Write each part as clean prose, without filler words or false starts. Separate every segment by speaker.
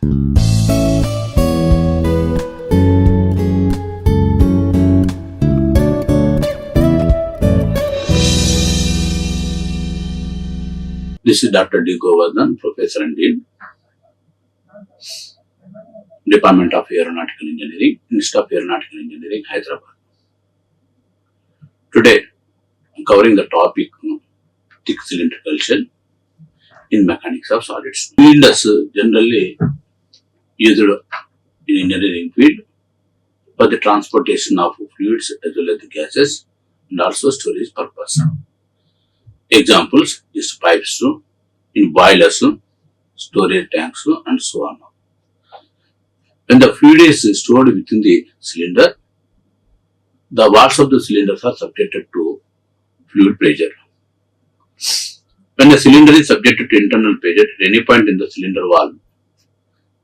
Speaker 1: This is Dr. D. Govardhan, Professor and Dean, Department of Aeronautical Engineering, Institute of Aeronautical Engineering, Hyderabad. Today, I am covering the topic thick cylindrical shell in mechanics of solids. Cylinders generally used in engineering field for the transportation of fluids as well as the gases and also storage purpose. Examples is pipes in boilers, storage tanks and so on. When the fluid is stored within the cylinder, the walls of the cylinders are subjected to fluid pressure. When the cylinder is subjected to internal pressure at any point in the cylinder wall,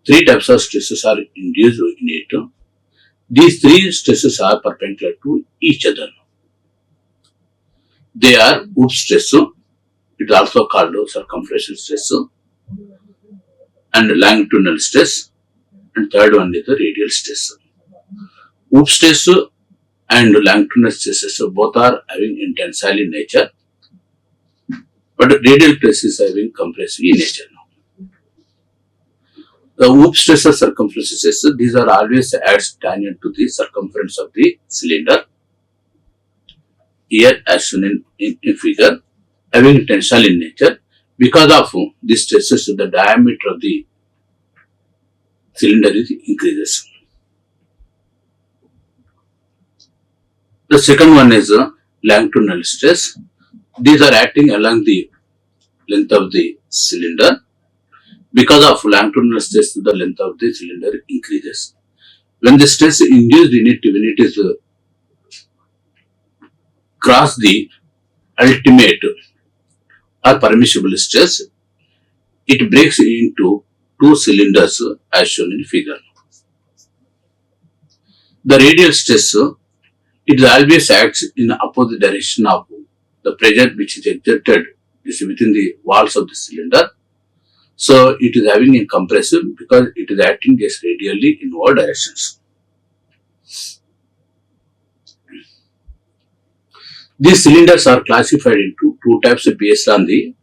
Speaker 1: three types of stresses are induced in it. These three stresses are perpendicular to each other. They are hoop stress, it is also called circumferential stress, and longitudinal stress, and third one is the radial stress. Hoop stress and longitudinal stresses both are having tensile in nature, but radial stress is having compressive in nature. The hoop stress or circumferential stress, these are always adds tangent to the circumference of the cylinder. Here as shown in figure, having tensile in nature, because of these stresses the diameter of the cylinder increases. The second one is longitudinal stress. These are acting along the length of the cylinder. Because of longitudinal stress, the length of the cylinder increases. When the stress induced in it, when it is cross the ultimate or permissible stress, it breaks into two cylinders as shown in figure. The radial stress, it always acts in the opposite direction of the pressure which is exerted within the walls of the cylinder. So it is having a compressive because it is acting just radially in all directions. These cylinders are classified into two types based on the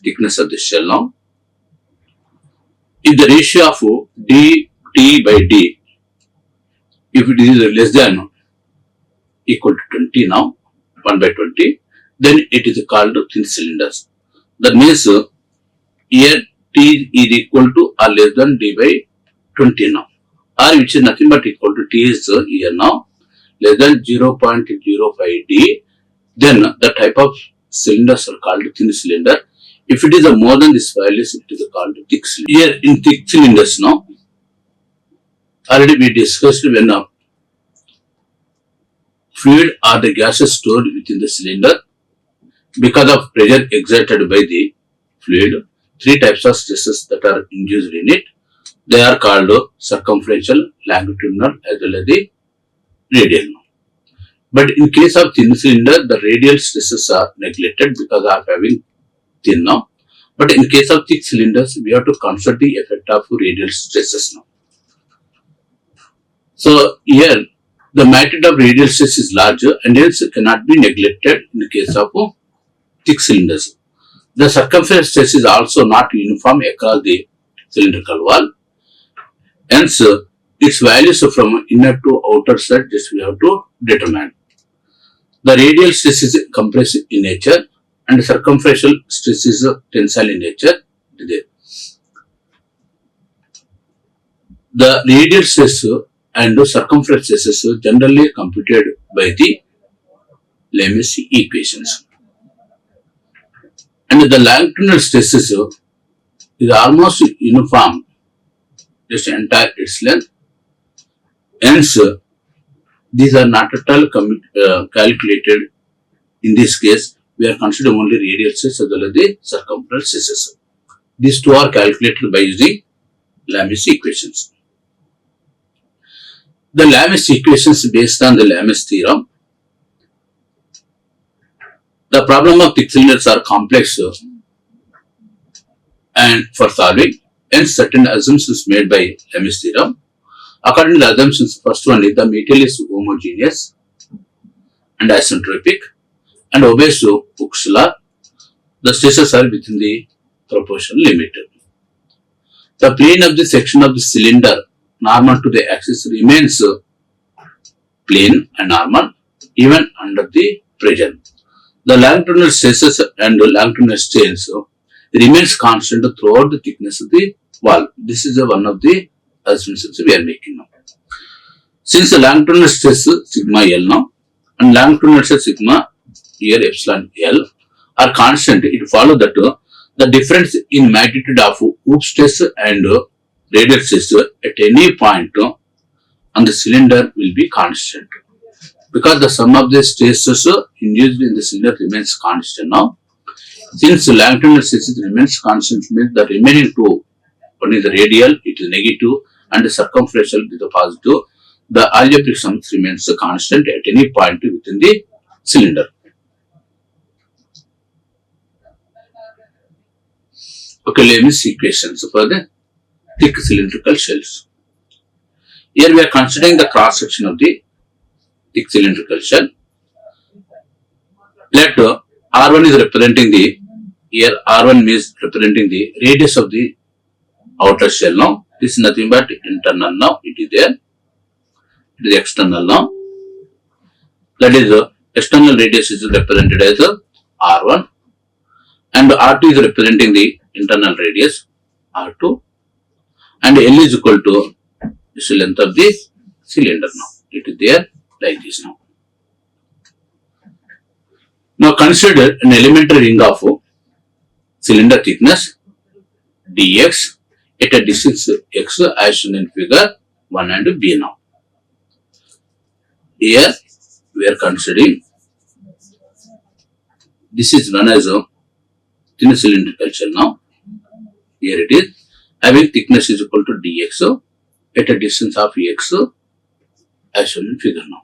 Speaker 1: thickness of the shell now. If the ratio of dt by d, if it is less than equal to 20 now, 1 by 20, then it is called thin cylinders. That means here t is equal to or less than d by 20 now, or which is nothing but equal to t is here now less than 0.05 d. Then the type of cylinders are called thin cylinder. If it is more than this value, it is called thick cylinder. Here in thick cylinders now, already we discussed when fluid or the gases stored within the cylinder, because of pressure exerted by the fluid, three types of stresses that are induced in it. They are called circumferential, longitudinal as well as the radial. But in case of thin cylinder, the radial stresses are neglected because of having thin now. But in case of thick cylinders, we have to consider the effect of radial stresses now. So here, the magnitude of radial stress is larger and hence cannot be neglected in the case of thick cylinders. The circumference stress is also not uniform across the cylindrical wall. Hence, its values from inner to outer side just we have to determine. The radial stress is compressive in nature and the circumferential stress is tensile in nature. The radial stress and the circumference stresses generally computed by the Lam's equations. And the longitudinal stresses is almost uniform, just entire its length. Hence, these are not at all calculated. In this case, we are considering only radial stress as well as the circumferential stresses. These two are calculated by using Lam's equations. The Lam's equations based on the Lam's theorem. The problem of thick cylinders are complex and for solving, Hence, certain assumptions made by Lem's theorem. According to the assumptions, first one is the material is homogeneous and isentropic and obeys to Hooke's law. The stresses are within the proportional limit. The plane of the section of the cylinder normal to the axis remains plane and normal even under the pressure. The longitudinal stresses and longitudinal strains remains constant throughout the thickness of the wall. This is one of the assumptions we are making now. Since the longitudinal stress sigma L now and longitudinal stress sigma here epsilon L are constant, it follows that the difference in magnitude of hoop stress and radial stress at any point on the cylinder will be constant. Because the sum of the stresses induced in the cylinder remains constant now. Since the longitudinal stresses remains constant, means the remaining two, one is the radial, it is negative, and the circumferential is the positive. The algebraic sum remains constant at any point within the cylinder. Okay, let me see equations for the thick cylindrical shells. Here we are considering the cross section of the thick cylindrical shell. Let R1 is representing the, here R1 means representing the radius of the outer shell now. This is nothing but internal now, it is there. It is external now. That is external radius is represented as R1 and R2 is representing the internal radius R2 and L is equal to this length of the cylinder now. It is there like this now. Now consider an elementary ring of cylinder thickness dx at a distance x as shown in figure 1 and b now. Here we are considering this is known as a thin cylindrical shell now. Here it is having thickness is equal to dx at a distance of x as shown in figure now.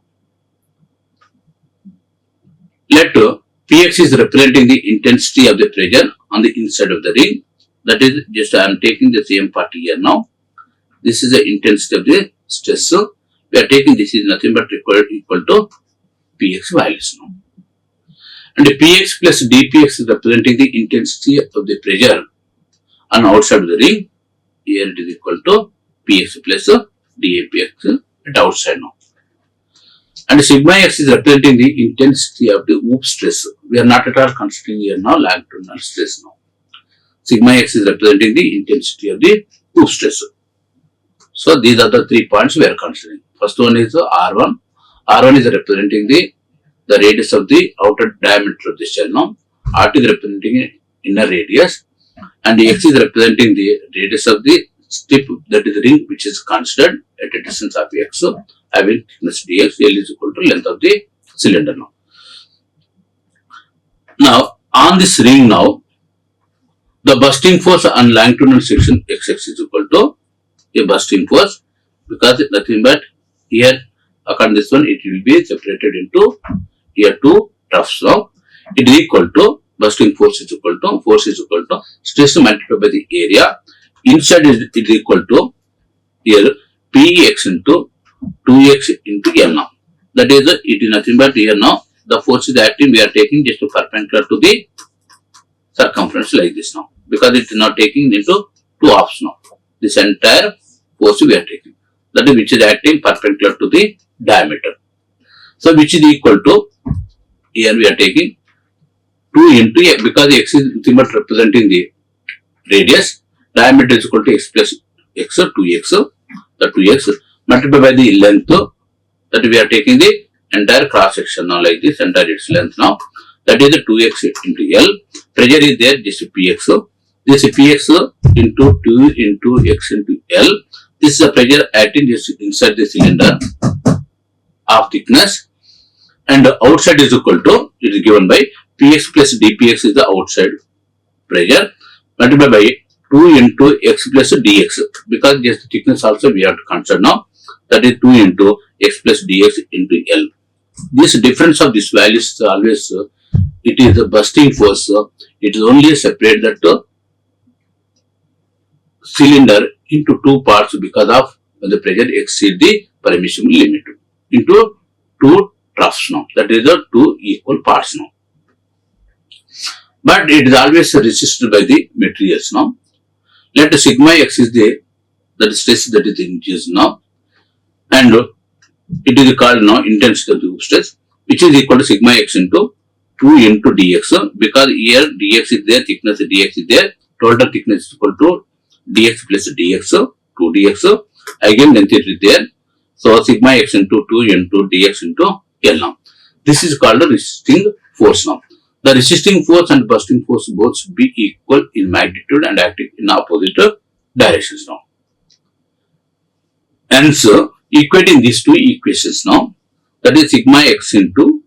Speaker 1: Let Px is representing the intensity of the pressure on the inside of the ring. That is just I am taking the same part here now. This is the intensity of the stress. We are taking this is nothing but equal to Px values now. And the Px plus dPx is representing the intensity of the pressure on outside of the ring. Here it is equal to Px plus dApx at outside now. And sigma x is representing the intensity of the hoop stress. We are not at all considering here now longitudinal stress now. Sigma x is representing the intensity of the hoop stress. So these are the 3 points we are considering. First one is R1. R1 is representing the radius of the outer diameter of the shell now. R2 is representing inner radius. And x is representing the radius of the tip, that is the ring which is considered at a distance of x having thickness dx. L is equal to length of the cylinder now. Now on this ring now, the bursting force on longitudinal section xx is equal to a bursting force, because it's nothing but here according to this one it will be separated into here two troughs now. It is equal to bursting force is equal to stress multiplied by the area. Inside is it is equal to here Px into 2x into L now. That is it is nothing but here now the force is acting, we are taking just perpendicular to the circumference like this now, because it is not taking into two halves now. This entire force we are taking, that is which is acting perpendicular to the diameter. So which is equal to, here we are taking 2 into x, because x is nothing but representing the radius, diameter is equal to x plus x, 2x, the 2x multiplied by the length, that we are taking the entire cross section now like this, entire its length now, that is the 2x into L. Pressure is there, just Px. This Px into 2 into x into L. This is the pressure acting just inside the cylinder of thickness, and outside is equal to, it is given by Px plus dPx is the outside pressure multiplied by 2 into x plus dx, because just the thickness also we have to consider now, that is 2 into x plus dx into L. This difference of this value is always it is the bursting force. It is only separate that cylinder into two parts because of when the pressure exceeds the permissible limit into two troughs now. That is the two equal parts now. But it is always resisted by the materials now. Let sigma x is the stress that is induced now, and it is called now intensity of the hoop stress, which is equal to sigma x into 2 into dx, because here dx is there, thickness dx is there, total thickness is equal to dx plus dx, 2dx, again length is there. So sigma x into 2 into dx into L now. This is called the resisting force now. The resisting force and bursting force both should be equal in magnitude and acting in opposite directions now. And so, equating these two equations now, that is sigma x into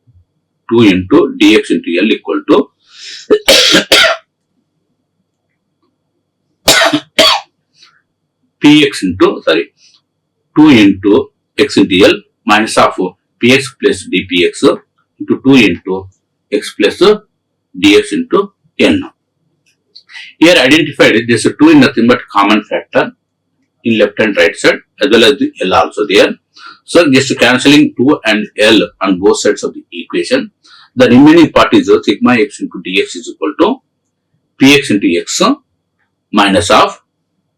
Speaker 1: 2 into dx into L equal to px into, 2 into x into L minus of px plus dpx into 2 into x plus dx into n. Here identified there is a 2 in nothing but common factor in left and right side as well as the L also there. So just cancelling 2 and L on both sides of the equation. The remaining part is sigma x into dx is equal to px into x minus of,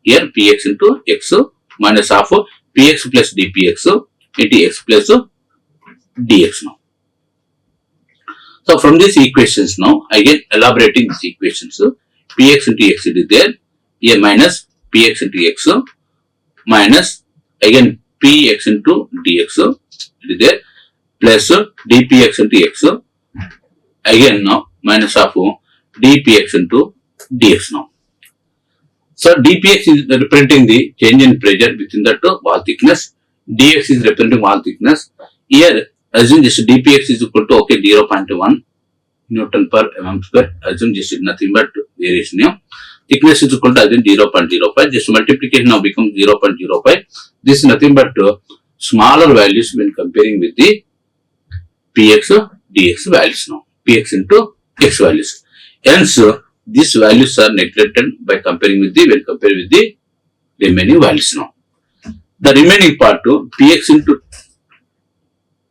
Speaker 1: here px into x minus of px plus dpx into x plus dx now. So from these equations now, again elaborating these equations, px into x it is there, here minus px into x minus again px into dx it is there, plus dpx into x, again now minus of dpx into dx now. So dpx is representing the change in pressure within that wall thickness, dx is representing wall thickness. Here assume just dpx is equal to 0.1 Newton per mm square, assume just nothing but variation here. Thickness is equal to assume 0.05, just multiplication now becomes 0.05. This is nothing but smaller values when comparing with the px dx values now, px into x values. Hence these values are neglected by comparing with the, when compared with the remaining values now. The remaining part px into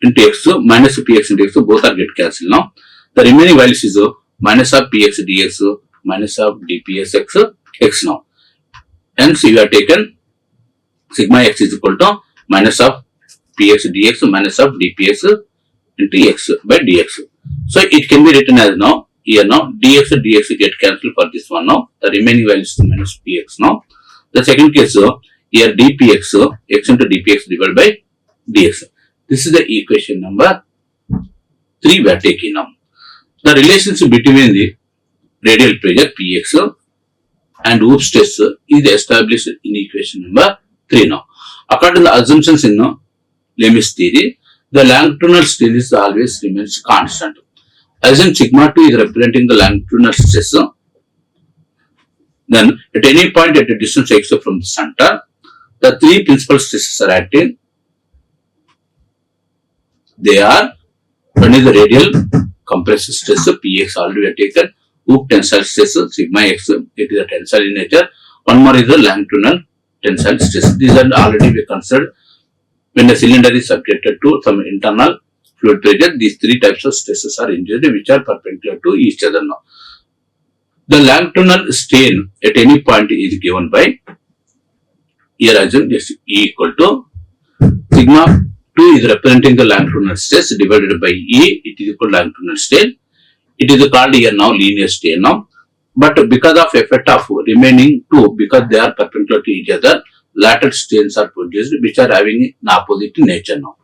Speaker 1: x minus px into x both are get cancelled now. The remaining values is minus of px dx minus of dps x now. Hence you have taken sigma x is equal to minus of px dx minus of dps into x by dx. So it can be written as now, here now dx get cancelled for this one now. The remaining values is minus px now. The second case here dpx x into dpx divided by dx. This is the equation number 3 we are taking now. The relationship between the radial pressure px and hoop stress is established in equation number 3 now. According to the assumptions in Lem's theory, the longitudinal stress always remains constant. Assume sigma 2 is representing the longitudinal stress. Then at any point at a distance x from the center, the three principal stresses are acting. They are, one is the radial compressive stress, px already we have taken, hoop tensile stress, sigma x, it is a tensile in nature. One more is the longitudinal tensile stress. These are already we considered when the cylinder is subjected to some internal fluid pressure. These three types of stresses are induced which are perpendicular to each other now. The longitudinal strain at any point is given by, here assume just E equal to sigma 2 is representing the longitudinal stress divided by E, it is equal to longitudinal strain. It is called here now linear strain now. But because of effect of remaining two, because they are perpendicular to each other, lateral strains are produced which are having an opposite nature now.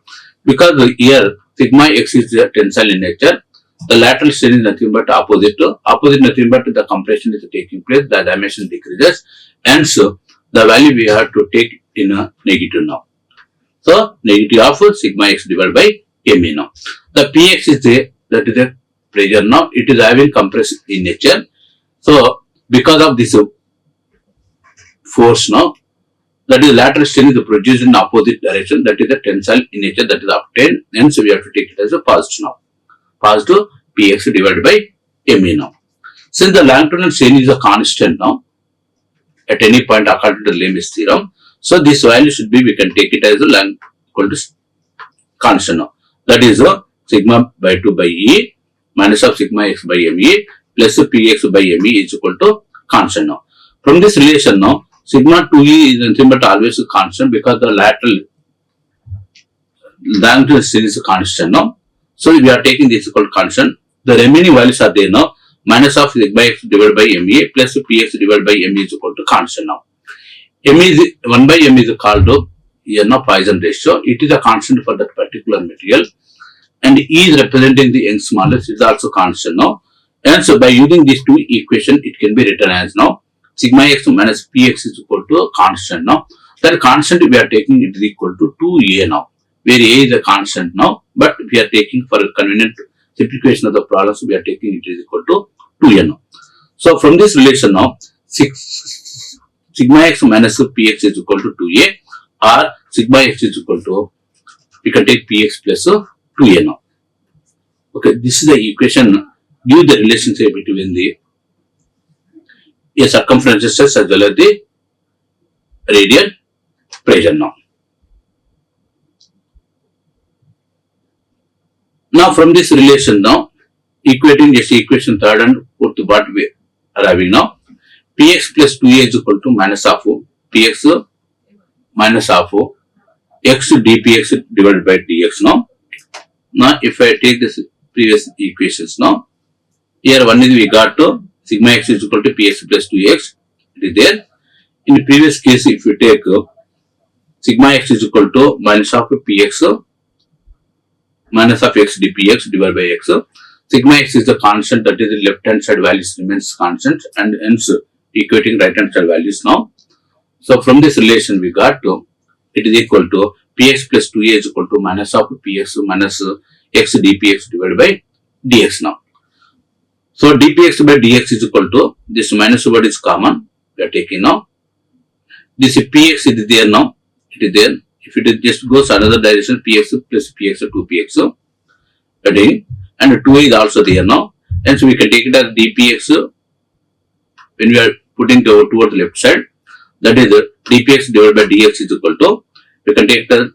Speaker 1: Because here sigma x is tensile in nature, the lateral strain is nothing but opposite. Opposite nothing but the compression is taking place, the dimension decreases, and so the value we have to take in a negative now. So negative of sigma x divided by ME now. The Px is there, that is the pressure now, it is having compressed in nature. So because of this force now, that is lateral strain is produced in opposite direction, that is the tensile in nature that is obtained, hence we have to take it as a positive now. Positive Px divided by Me now. Since the longitudinal strain is a constant now, at any point according to Lem's theorem. So this value should be, we can take it as a length equal to constant now. That is sigma by 2 by E minus of sigma x by ME plus Px by ME is equal to constant now. From this relation now, sigma 2E is nothing but always a constant because the lateral length is constant now. So we are taking this equal to constant. The remaining values are there now. Minus of sigma x divided by ME plus Px divided by ME is equal to constant now. M is 1 by M is called Poisson ratio. It is a constant for that particular material, and E is representing the Young's modulus. It is also constant now. And so by using these two equations, it can be written as now sigma x minus Px is equal to a constant now. That constant we are taking, it is equal to 2A now, where A is a constant now, but we are taking for a convenient simplification of the problem, so we are taking it is equal to 2A now. So from this relation now, sigma x minus Px is equal to 2A, or sigma x is equal to, we can take Px plus 2A now. Okay, this is the equation, give the relationship between the circumference stress as well as the radial pressure now. Now from this relation now, equating this equation third and fourth, what we are having now, Px plus 2A is equal to minus of Px minus of x dpx divided by dx now. Now if I take this previous equations now, here one is we got to sigma x is equal to Px plus 2x, it is there. In the previous case, if you take sigma x is equal to minus of Px minus of x dpx divided by x, sigma x is the constant, that is the left hand side values remains constant, and hence equating right hand side values now. So from this relation we got to, it is equal to Px plus 2A is equal to minus of Px minus x dpx divided by dx now. So dpx by dx is equal to, this minus word is common, we are taking now. This Px is there now, it is there. If it just goes another direction, Px plus Px 2Px, again, and 2A is also there now. And so we can take it as dpx when we are putting towards the left side, that is dpx divided by dx is equal to, we can take the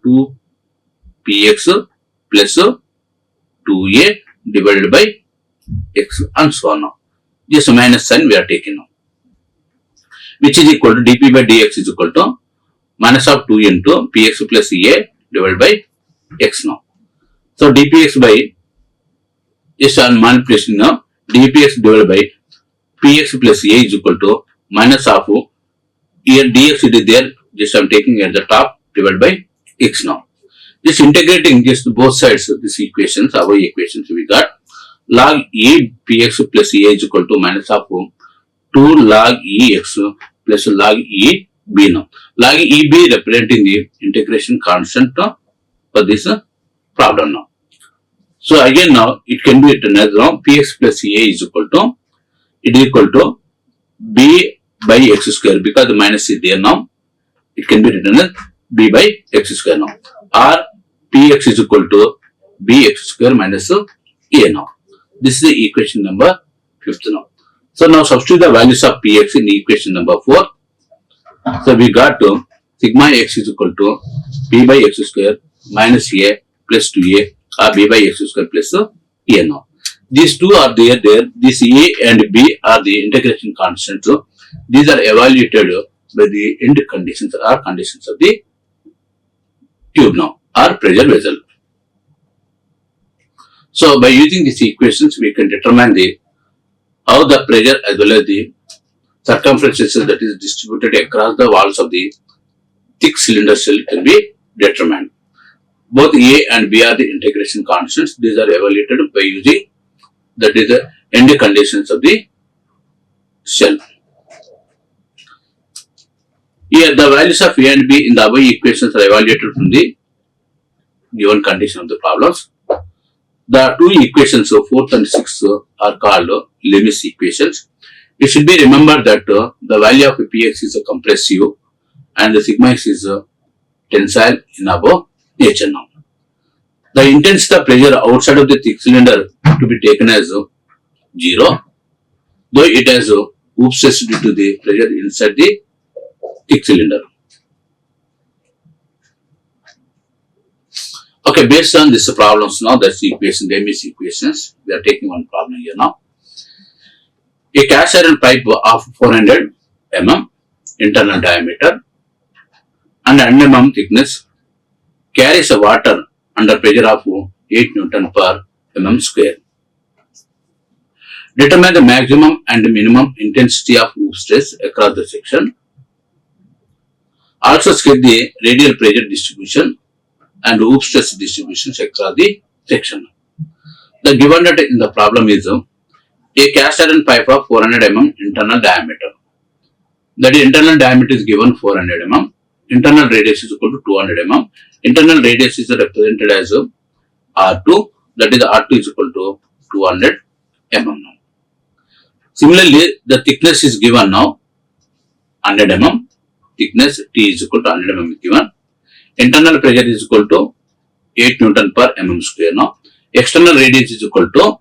Speaker 1: 2Px plus 2A divided by x and so on now. Just minus sign we are taking now, which is equal to dp by dx is equal to minus of 2 into Px plus A divided by x now. So dpx by, just on manipulation now, dpx divided by Px plus A is equal to minus of, here dx it is there, just I am taking at the top, divided by x now. Just integrating just both sides of these equations, our equations we got, log E Px plus A is equal to minus of 2 log E x plus log E B now. Log E B representing the integration constant for this problem now. So again now, it can be written as now Px plus A is equal to, it is equal to B by x square, because the minus is there now, it can be written as B by x square now, or Px is equal to Bx square minus A now. This is the equation number 5th now. So now substitute the values of Px in equation number 4. So we got to sigma x is equal to B by x square minus A plus 2A, or B by x square plus A now. These two are there, this A and B are the integration constants. So these are evaluated by the end conditions or conditions of the tube now, or pressure vessel. So by using these equations, we can determine how the pressure as well as the circumference that is distributed across the walls of the thick cylinder shell can be determined. Both A and B are the integration constants. These are evaluated by using, that is the end conditions of the shell. Here the values of A and B in the above equations are evaluated from the given condition of the problems. The two equations, 4th and 6th, are called Lem's equations. It should be remembered that the value of Px is a compressive and the sigma x is tensile in above nature now. The intensity of pressure outside of the thick cylinder to be taken as 0, though it has oops due to the pressure inside the thick cylinder. Okay, based on these problems now, that's the equation, the MS equations. We are taking one problem here now. A cast iron pipe of 400 mm internal diameter and 1 mm thickness carries a water under pressure of 8 Newton per mm square. Determine the maximum and minimum intensity of hoop stress across the section. Also sketch the radial pressure distribution and hoop stress distributions across the section. The given data in the problem is a cast iron pipe of 400 mm internal diameter. That internal diameter is given 400 mm. Internal radius is equal to 200 mm. Internal radius is represented as R2. That is R2 is equal to 200 mm now. Similarly, the thickness is given now 100 mm. Thickness T is equal to 100 mm is given. Internal pressure is equal to 8 Newton per mm square now. External radius is equal to,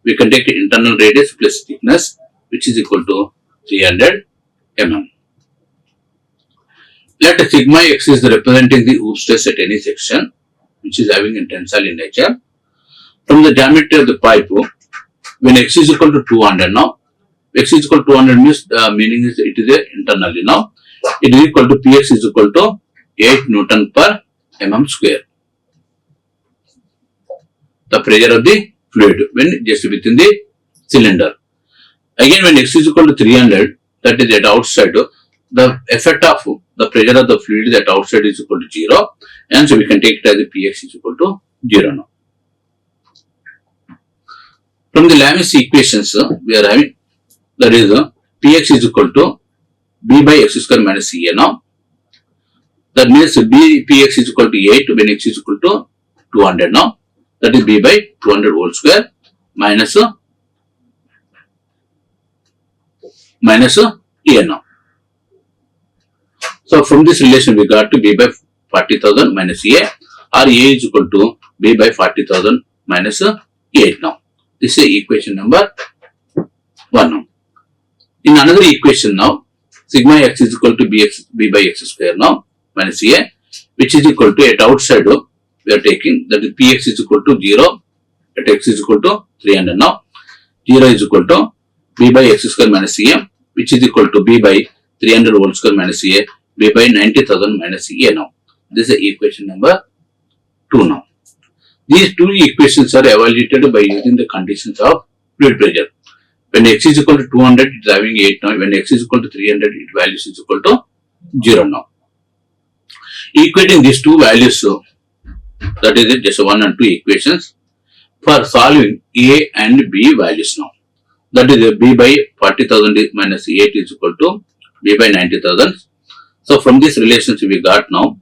Speaker 1: we can take internal radius plus thickness, which is equal to 300 mm. Let sigma x is representing the hoop stress at any section which is having a tensile in nature. From the geometry of the pipe, when x is equal to 200 now, x is equal to 200 means the meaning is it is a internally now. It is equal to Px is equal to 8 Newton per mm square. The pressure of the fluid when just within the cylinder. Again, when x is equal to 300, that is at outside, the effect of the pressure of the fluid at outside is equal to 0, and so we can take it as a Px is equal to 0 now. From the Lamis equations, we are having that is Px is equal to B by x square minus Ca now. That means B Px is equal to 8 when x is equal to 200 now. That is B by 200 whole square minus A now. So from this relation we got to B by 40,000 minus A, or A is equal to B by 40,000 minus 8 now. This is equation number 1 now. In another equation now, sigma x is equal to B by x square now minus A, which is equal to at outside we are taking that is Px is equal to 0 at x is equal to 300 now. 0 is equal to B by x square minus A, which is equal to B by 300 whole square minus A, B by 90,000 minus A now. This is equation number 2 now. These two equations are evaluated by using the conditions of fluid pressure. When x is equal to 200, it is having 8 now. When x is equal to 300, its value is equal to 0 now. Equating these two values, that is it, just 1 and 2 equations for solving A and B values now. That is B by 40,000 minus 8 is equal to B by 90,000. So from this relationship we got now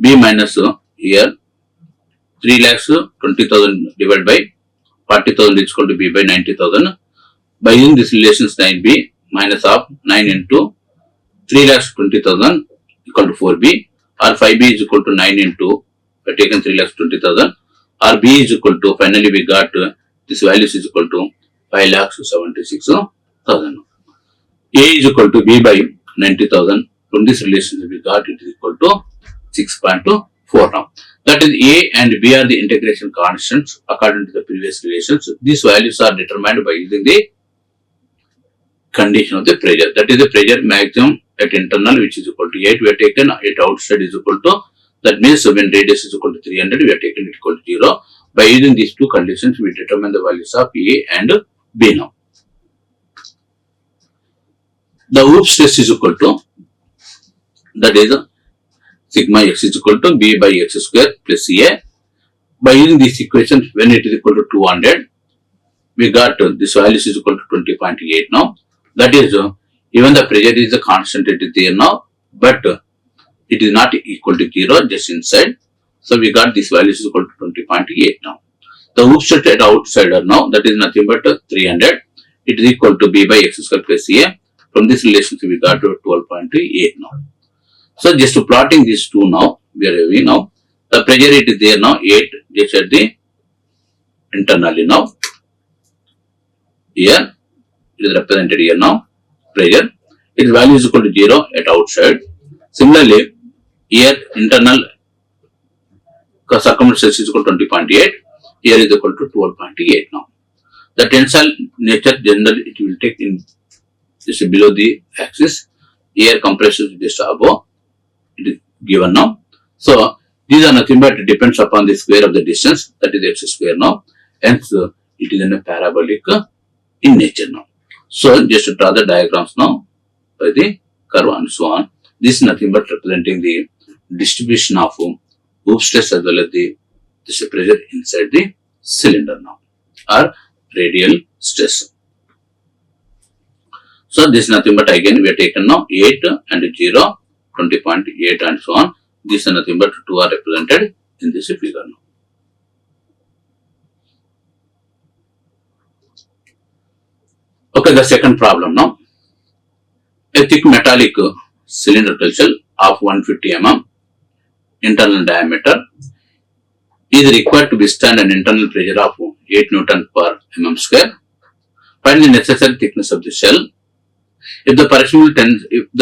Speaker 1: B minus here 3,20,000 divided by 40,000 is equal to B by 90,000. By using this relations 9B minus of 9 into 3,20,000 equal to 4B, or 5B is equal to 9 into we have taken 3,20,000, or B is equal to, finally we got this value is equal to 5,76,000. A is equal to B by 90,000. From this relation we got it is equal to 6.4 now. That is A and B are the integration constants according to the previous relations. These values are determined by using the condition of the pressure. That is the pressure maximum at internal which is equal to 8 we have taken, at outside is equal to, that means when radius is equal to 300 we have taken it equal to 0. By using these two conditions we determine the values of A and B now. The hoop stress is equal to, that is sigma x is equal to B by x square plus A. By using this equation when it is equal to 200 we got this value is equal to 20.8 now. That is even the pressure is a constant it is there now, but it is not equal to 0 just inside. So we got this value is equal to 20.8 now. The hoop stress at outsider now, that is nothing but 300. It is equal to B by x square plus A. From this relationship we got to 12.8 now. So just plotting these two now, we are having now the pressure it is there now 8 just at the internally now. Here it is represented here now pressure. Its value is equal to 0 at outside. Similarly, here internal circumference stress is equal to 20.8, here is equal to 12.8 now. The tensile nature generally it will take in this below the axis, here compression is just above, it is given now. So these are nothing but it depends upon the square of the distance, that is x square now, hence it is in a parabolic in nature now. So just to draw the diagrams now by the curve and so on. This is nothing but representing the distribution of hoop stress as well as the pressure inside the cylinder now, or radial stress. So this is nothing but again we are taken now 8 and 0, 20.8 and so on. These are nothing but 2 are represented in this figure now. Okay, the second problem now. A thick metallic cylindrical shell of 150 mm internal diameter is required to withstand an internal pressure of 8 Newton per mm square. Find the necessary thickness of the shell. If the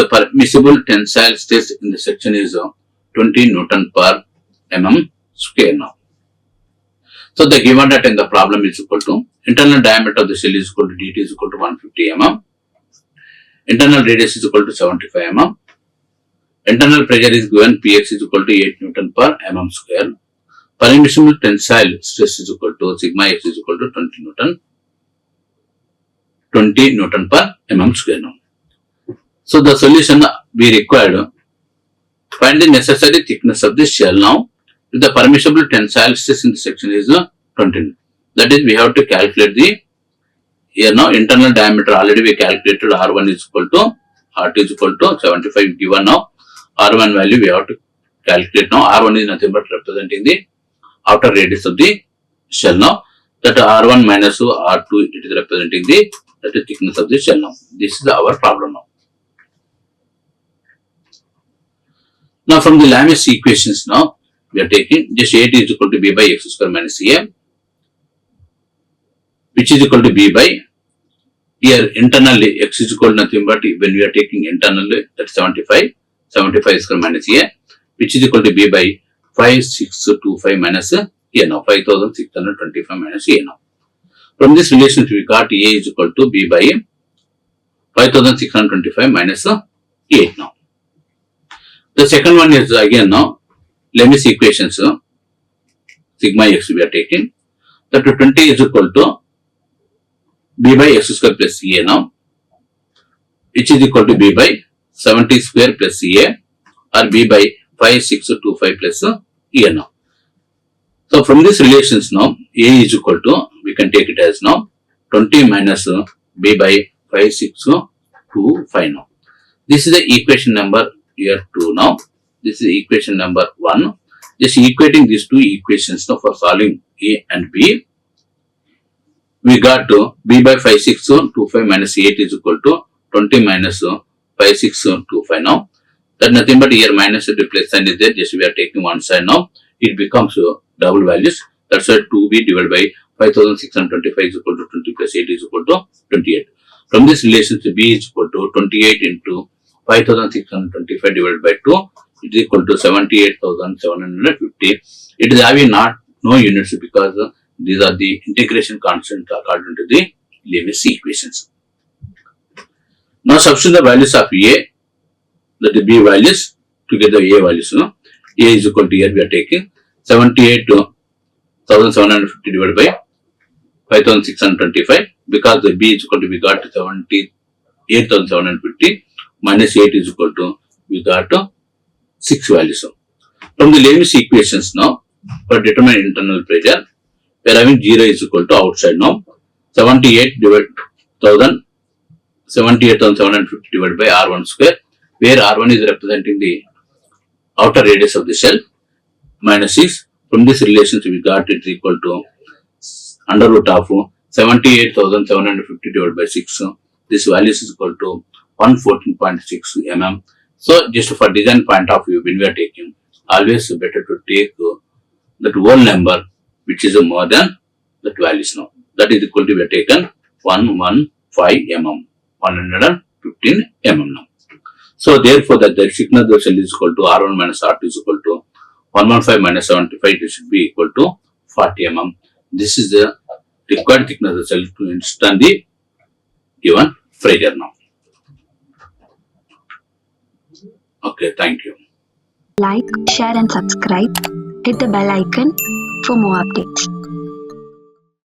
Speaker 1: permissible tensile stress in the section is 20 Newton per mm square now. So the given data in the problem is equal to internal diameter of the shell is equal to dt is equal to 150 mm. Internal radius is equal to 75 mm. Internal pressure is given Px is equal to 8 Newton per mm square. Permissible tensile stress is equal to sigma x is equal to 20 Newton per mm square now. So the solution we required, find the necessary thickness of the shell now. If the permissible tensile stress in the section is 20, that is we have to calculate the here now internal diameter already we calculated R1 is equal to R2 is equal to 75 given now. R1 value we have to calculate now. R1 is nothing but representing the outer radius of the shell now. That R1 minus R2 it is representing the thickness of the shell now. This is our problem now. Now from the Lamis equations now we are taking just 8 is equal to b by x square minus a, which is equal to b by here internally x is equal to nothing but when we are taking internally that 75 square minus a, which is equal to b by 5625 minus a now 5625 minus a now. From this relationship we got a is equal to b by 5625 minus 8 now. The second one is again now Lamis equations, sigma x we are taking, that 20 is equal to b by x square plus a now, which is equal to b by 70 square plus a, or b by 5625 plus a now. So from these relations now a is equal to, we can take it as now 20 minus b by 5625 now. This is the equation number here 2 now. This is equation number 1. Just equating these two equations now for solving a and b. We got to b by 5625 minus 8 is equal to 20 minus 5625 now. That nothing but here minus the replace sign is there. Just we are taking one side now. It becomes double values. That's why 2b divided by 5625 is equal to 20 plus 8 is equal to 28. From this relationship b is equal to 28 into 5625 divided by 2, it is equal to 78,750. It is having no units because these are the integration constants according to the Lamis equations. Now substitute the values of a, that is b values, to get the a values. A is equal to, here we are taking 78,750 divided by 5625, because the b is equal to, we got 78,750 minus 8 is equal to, we got 6 values. From the Lamis equations now, for determine internal pressure, we are having 0 is equal to outside now, 78,750 divided by R1 square, where R1 is representing the outer radius of the shell, minus 6. From this relationship we got it equal to under root of 78,750 divided by 6. This value is equal to 114.6 mm. So just for design point of view, when we are taking, always better to take that whole number which is more than that values now. That is equal to, we are taken 115 mm, 115 mm now. So therefore that the thickness of the shell is equal to R1 minus R2 is equal to 115 minus 75, it should be equal to 40 mm. This is the required thickness of the shell to withstand the given pressure now. Okay, thank you.
Speaker 2: Like, share and subscribe. Hit the bell icon for more updates.